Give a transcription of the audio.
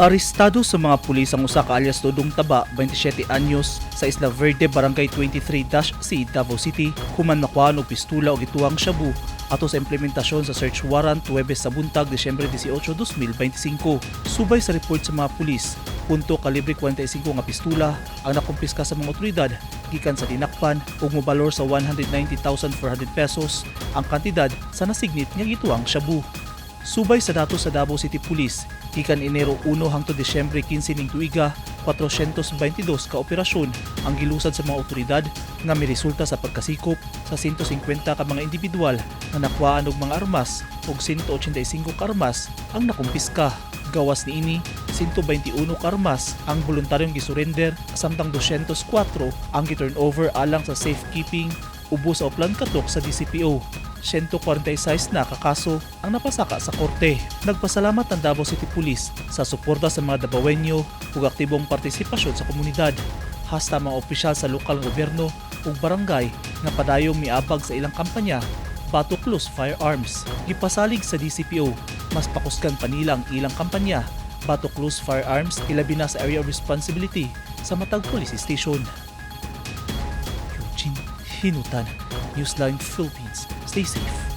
Arestado sa mga pulis ang usa ka alias Dodong Taba, 27 anyos, sa Isla Verde, Barangay 23-C, Davao City, human makuhaan og pistola o gituang shabu ato sa implementasyon sa search warrant Huwebes sa buntag, Disyembre 18, 2025. Subay sa report sa mga pulis, punto kalibre 45 nga pistola ang nakumpiska sa mga otoridad gikan sa dinakpan ug mobalor sa 190,400 pesos ang kantidad sa nasignit nga gituang shabu. Subay sa datos sa Davao City Police, gikan Enero 1 hangtod Disyembre 15 ning tuiga, 422 ka operasyon ang gilusad sa mga otoridad nga miresulta sa pagkasikop sa 150 ka mga indibidwal nga nakuhaan og mga armas ug 185 ka armas ang nakumpiska. Gawas niini, 121 ka armas ang voluntaryong gisurrender samtang 204 ang gi-turnover alang sa safekeeping ubos sa uplan katok sa Dcpo. 146 na kakaso ang napasaka sa korte. Nagpasalamat ang Davao City Police sa suporta sa mga Davaoenyo ug aktibong partisipasyon sa komunidad. Hasta mga opisyal sa lokal gobyerno ug barangay nga padayong miabag sa ilang kampanya batok close firearms. Gipasalig sa Dcpo, mas pakusgan pa nila ang ilang kampanya batok close firearms ilabi na sa area of responsibility sa matag police station. Eugene Hinutan, Newsline Philippines. Stay safe.